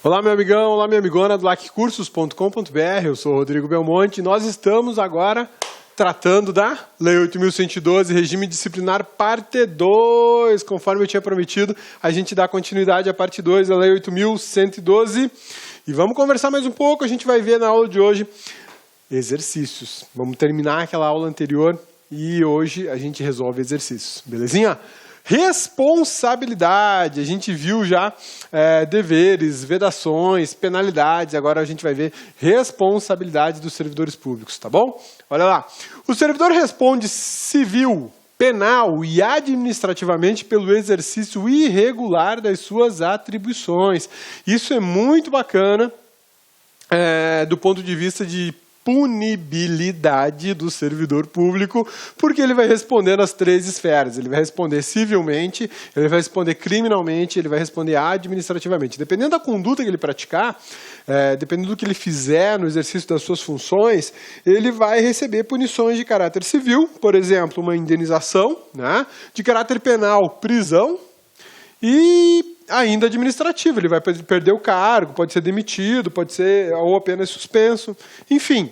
Olá, meu amigão, olá, minha amigona do laccursos.com.br. Eu sou o Rodrigo Belmonte e nós estamos agora tratando da Lei 8.112, Regime Disciplinar, parte 2. Conforme eu tinha prometido, a gente dá continuidade à parte 2 da Lei 8.112. E vamos conversar mais um pouco, a gente vai ver na aula de hoje exercícios. Vamos terminar aquela aula anterior e hoje a gente resolve exercícios, belezinha? Responsabilidade, a gente viu já deveres, vedações, penalidades, agora a gente vai ver responsabilidade dos servidores públicos, tá bom? Olha lá, o servidor responde civil, penal e administrativamente pelo exercício irregular das suas atribuições. Isso é muito bacana do ponto de vista de punibilidade do servidor público, porque ele vai responder nas três esferas. Ele vai responder civilmente, ele vai responder criminalmente, ele vai responder administrativamente. Dependendo da conduta que ele praticar, dependendo do que ele fizer no exercício das suas funções, ele vai receber punições de caráter civil, por exemplo, uma indenização, né? De caráter penal, prisão, e ainda administrativo, ele vai perder o cargo, pode ser demitido, pode ser ou apenas suspenso. Enfim,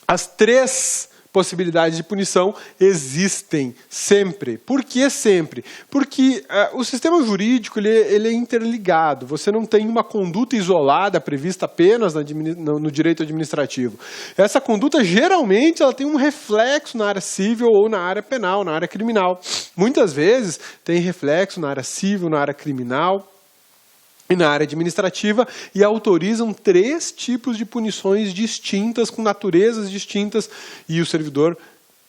as três possibilidades de punição existem sempre. Por que sempre? Porque o sistema jurídico ele é interligado. Você não tem uma conduta isolada prevista apenas no direito administrativo. Essa conduta, geralmente, ela tem um reflexo na área civil ou na área penal, na área criminal. Muitas vezes tem reflexo na área civil, na área criminal e na área administrativa, e autorizam três tipos de punições distintas, com naturezas distintas, e o servidor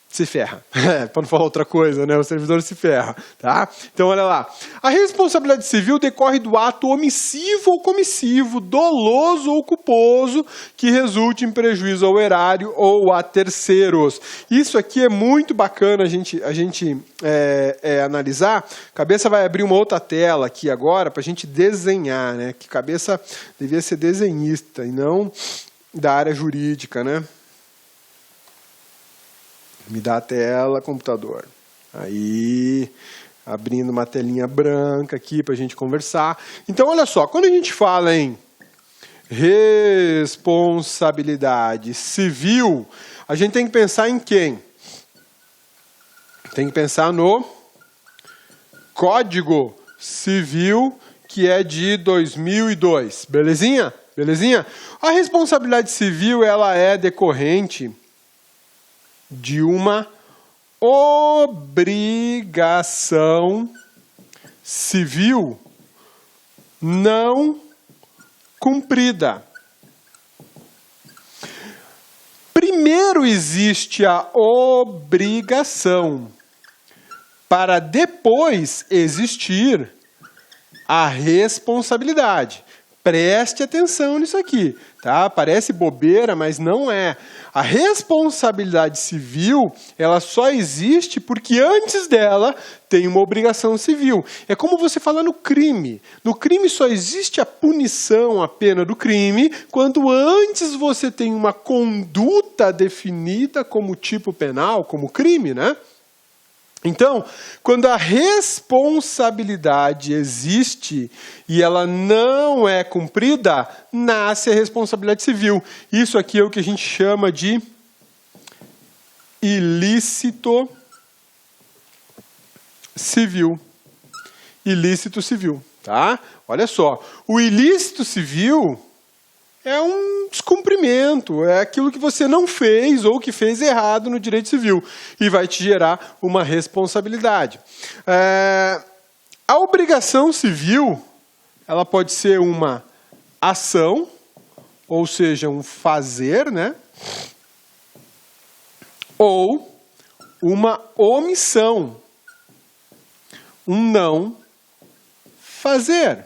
se ferra. Para não falar outra coisa, né? O servidor se ferra. Tá? Então, olha lá. A responsabilidade civil decorre do ato omissivo ou comissivo, doloso ou culposo, que resulte em prejuízo ao erário ou a terceiros. Isso aqui é muito bacana a gente analisar. A cabeça vai abrir uma outra tela aqui agora para a gente desenhar, né? Que cabeça devia ser desenhista e não da área jurídica, né? Me dá a tela, computador. Aí, abrindo uma telinha branca aqui para a gente conversar. Então, olha só, quando a gente fala em responsabilidade civil, a gente tem que pensar em quem? Tem que pensar no Código Civil, que é de 2002. Belezinha? Belezinha? A responsabilidade civil, ela é decorrente de uma obrigação civil não cumprida. Primeiro existe a obrigação, para depois existir a responsabilidade. Preste atenção nisso aqui, tá? Parece bobeira, mas não é. A responsabilidade civil, ela só existe porque antes dela tem uma obrigação civil. É como você falar no crime. No crime só existe a punição, a pena do crime, quando antes você tem uma conduta definida como tipo penal, como crime, né? Então, quando a responsabilidade existe e ela não é cumprida, nasce a responsabilidade civil. Isso aqui é o que a gente chama de ilícito civil. Ilícito civil, tá? Olha só, o ilícito civil é um descumprimento, é aquilo que você não fez ou que fez errado no direito civil e vai te gerar uma responsabilidade. A obrigação civil, ela pode ser uma ação, ou seja, um fazer, né? Ou uma omissão, um não fazer.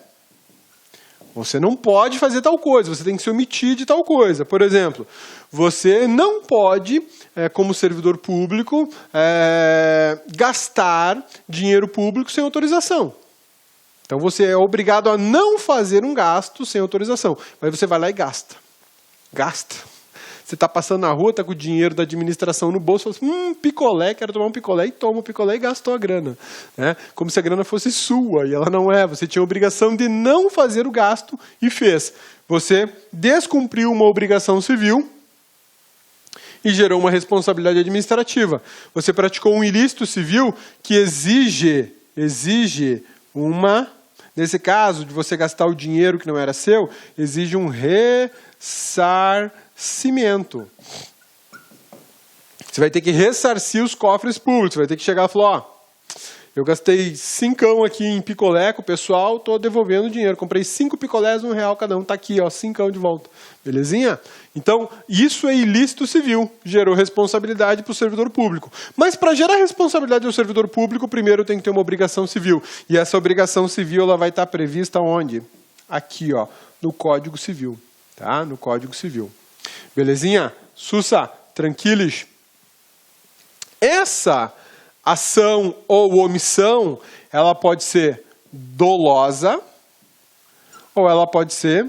Você não pode fazer tal coisa, você tem que se omitir de tal coisa. Por exemplo, você não pode, como servidor público, gastar dinheiro público sem autorização. Então você é obrigado a não fazer um gasto sem autorização. Mas você vai lá e gasta. Gasta. Você está passando na rua, está com o dinheiro da administração no bolso, fala assim, picolé, quero tomar um picolé, e toma o picolé e gastou a grana. Né? Como se a grana fosse sua, e ela não é. Você tinha a obrigação de não fazer o gasto e fez. Você descumpriu uma obrigação civil e gerou uma responsabilidade administrativa. Você praticou um ilícito civil que exige uma... Nesse caso, de você gastar o dinheiro que não era seu, exige um ressarcimento. Você vai ter que ressarcir os cofres públicos. Você vai ter que chegar e falar, eu gastei 5 aqui em picolé com o pessoal, estou devolvendo o dinheiro. Comprei 5 picolés, R$1 cada um. Está aqui, 5 de volta. Belezinha? Então, isso é ilícito civil. Gerou responsabilidade para o servidor público. Mas para gerar responsabilidade ao servidor público, primeiro tem que ter uma obrigação civil. E essa obrigação civil ela vai estar prevista onde? Aqui, no Código Civil. Tá? No Código Civil. Belezinha? Sussa, tranquilos? Essa ação ou omissão, ela pode ser dolosa ou ela pode ser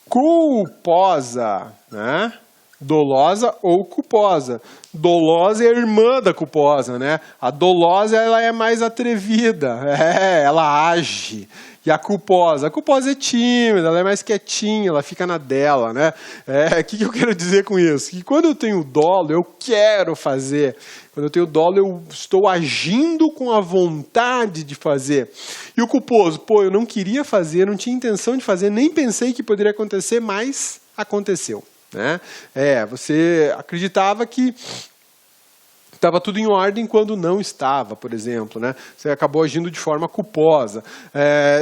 culposa, né? Dolosa ou culposa. Dolosa é a irmã da culposa, né? A dolosa ela é mais atrevida, ela age. E a culposa é tímida, ela é mais quietinha, ela fica na dela, né? O que eu quero dizer com isso? Que quando eu tenho dolo, eu quero fazer. Quando eu tenho dolo, eu estou agindo com a vontade de fazer. E o culposo, eu não queria fazer, não tinha intenção de fazer, nem pensei que poderia acontecer, mas aconteceu. Né? Você acreditava que estava tudo em ordem quando não estava, por exemplo. Né? Você acabou agindo de forma culposa.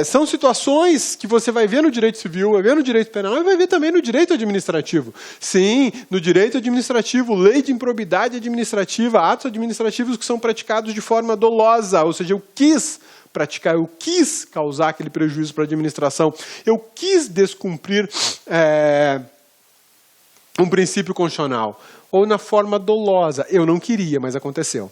São situações que você vai ver no direito civil, vai ver no direito penal e vai ver também no direito administrativo. Sim, no direito administrativo, lei de improbidade administrativa, atos administrativos que são praticados de forma dolosa, ou seja, eu quis praticar, eu quis causar aquele prejuízo para a administração, eu quis descumprir um princípio constitucional. Ou na forma dolosa. Eu não queria, mas aconteceu.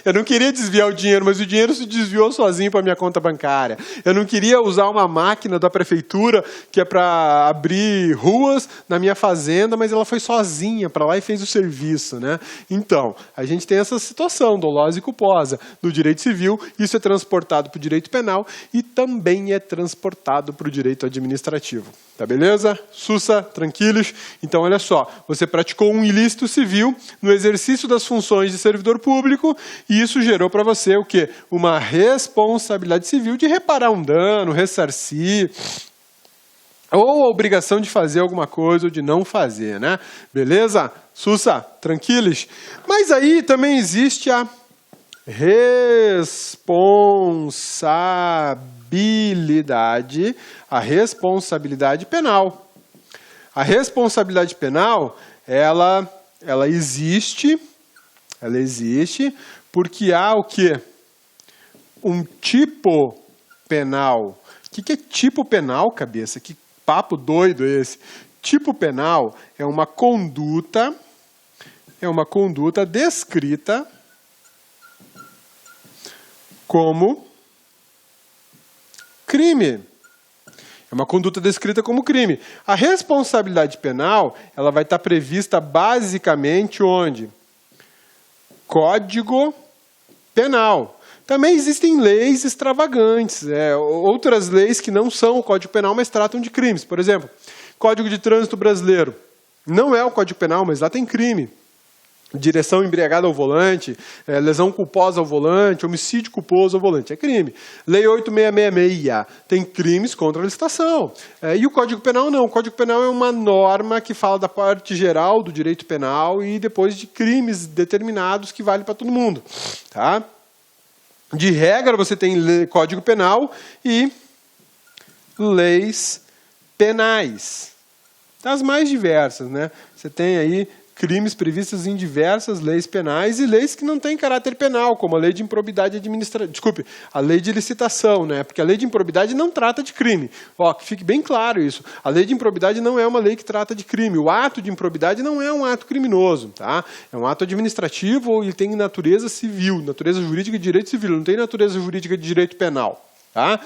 Eu não queria desviar o dinheiro, mas o dinheiro se desviou sozinho para a minha conta bancária. Eu não queria usar uma máquina da prefeitura que é para abrir ruas na minha fazenda, mas ela foi sozinha para lá e fez o serviço. Né? Então, a gente tem essa situação, dolosa e culposa. No direito civil, isso é transportado para o direito penal e também é transportado para o direito administrativo. Tá beleza? Sussa, tranquilos? Então, olha só, você praticou um ilícito civil no exercício das funções de servidor público e isso gerou para você o quê? Uma responsabilidade civil de reparar um dano, ressarcir, ou a obrigação de fazer alguma coisa ou de não fazer, né? Beleza? Sussa, tranquilos? Mas aí também existe a responsabilidade penal. A responsabilidade penal, ela existe porque há o quê? Um tipo penal. O que é tipo penal, cabeça? Que papo doido é esse? Tipo penal é uma conduta descrita como crime. É uma conduta descrita como crime. A responsabilidade penal, ela vai estar prevista basicamente onde? Código Penal. Também existem leis extravagantes, outras leis que não são o Código Penal, mas tratam de crimes. Por exemplo, Código de Trânsito Brasileiro. Não é o Código Penal, mas lá tem crime. Direção embriagada ao volante, lesão culposa ao volante, homicídio culposo ao volante. É crime. Lei 8666 tem crimes contra a licitação. E o Código Penal não. O Código Penal é uma norma que fala da parte geral do direito penal e depois de crimes determinados que vale para todo mundo. Tá? De regra, você tem Código Penal e leis penais. Das mais diversas, né? Você tem aí crimes previstos em diversas leis penais e leis que não têm caráter penal, como a lei de improbidade administrativa. Desculpe, a lei de licitação, né? Porque a lei de improbidade não trata de crime. Que fique bem claro isso. A lei de improbidade não é uma lei que trata de crime. O ato de improbidade não é um ato criminoso, tá? É um ato administrativo e tem natureza civil, natureza jurídica de direito civil, não tem natureza jurídica de direito penal, tá?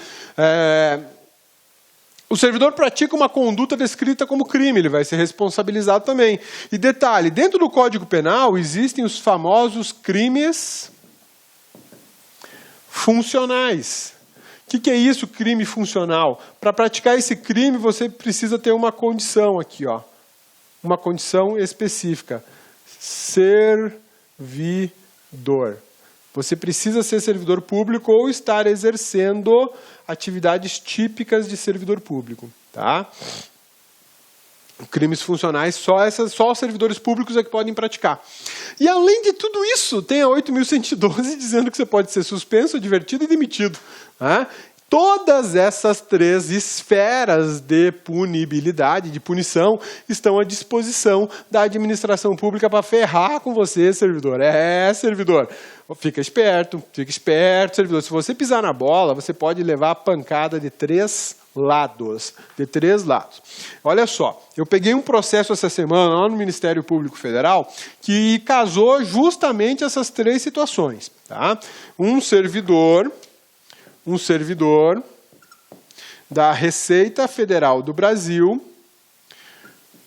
O servidor pratica uma conduta descrita como crime, ele vai ser responsabilizado também. E detalhe, dentro do Código Penal existem os famosos crimes funcionais. O que é isso, crime funcional? Para praticar esse crime, você precisa ter uma condição aqui, ó. Uma condição específica. Servidor. Você precisa ser servidor público ou estar exercendo atividades típicas de servidor público, tá? Crimes funcionais, só os servidores públicos é que podem praticar. E além de tudo isso, tem a 8.112 dizendo que você pode ser suspenso, advertido e demitido. Né? Todas essas 3 esferas de punibilidade, de punição, estão à disposição da administração pública para ferrar com você, servidor. Servidor. Fica esperto, servidor. Se você pisar na bola, você pode levar a pancada de 3 lados. Olha só, eu peguei um processo essa semana lá no Ministério Público Federal que casou justamente essas 3 situações. Tá? Um servidor da Receita Federal do Brasil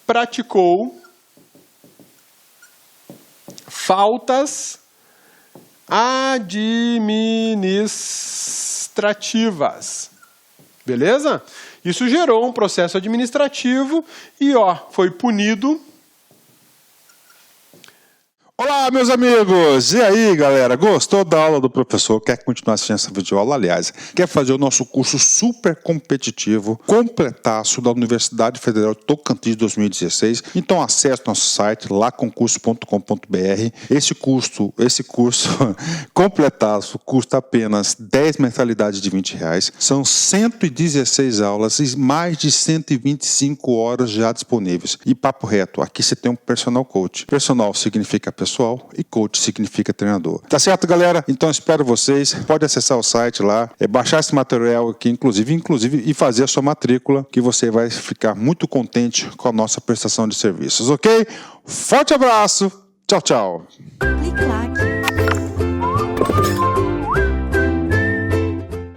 praticou faltas administrativas. Beleza? Isso gerou um processo administrativo e foi punido. Olá, meus amigos! E aí, galera? Gostou da aula do professor? Quer continuar assistindo essa videoaula? Aliás, quer fazer o nosso curso super competitivo, completaço da Universidade Federal de Tocantins 2016? Então acesse nosso site laconcurso.com.br. Esse curso completaço custa apenas 10 mensalidades de R$20. São 116 aulas e mais de 125 horas já disponíveis. E papo reto, aqui você tem um personal coach. Personal significa pessoal e coach significa treinador. Tá certo, galera? Então espero vocês. Pode acessar o site lá, baixar esse material aqui, inclusive, e fazer a sua matrícula, que você vai ficar muito contente com a nossa prestação de serviços, ok? Forte abraço! Tchau, tchau! Clique lá.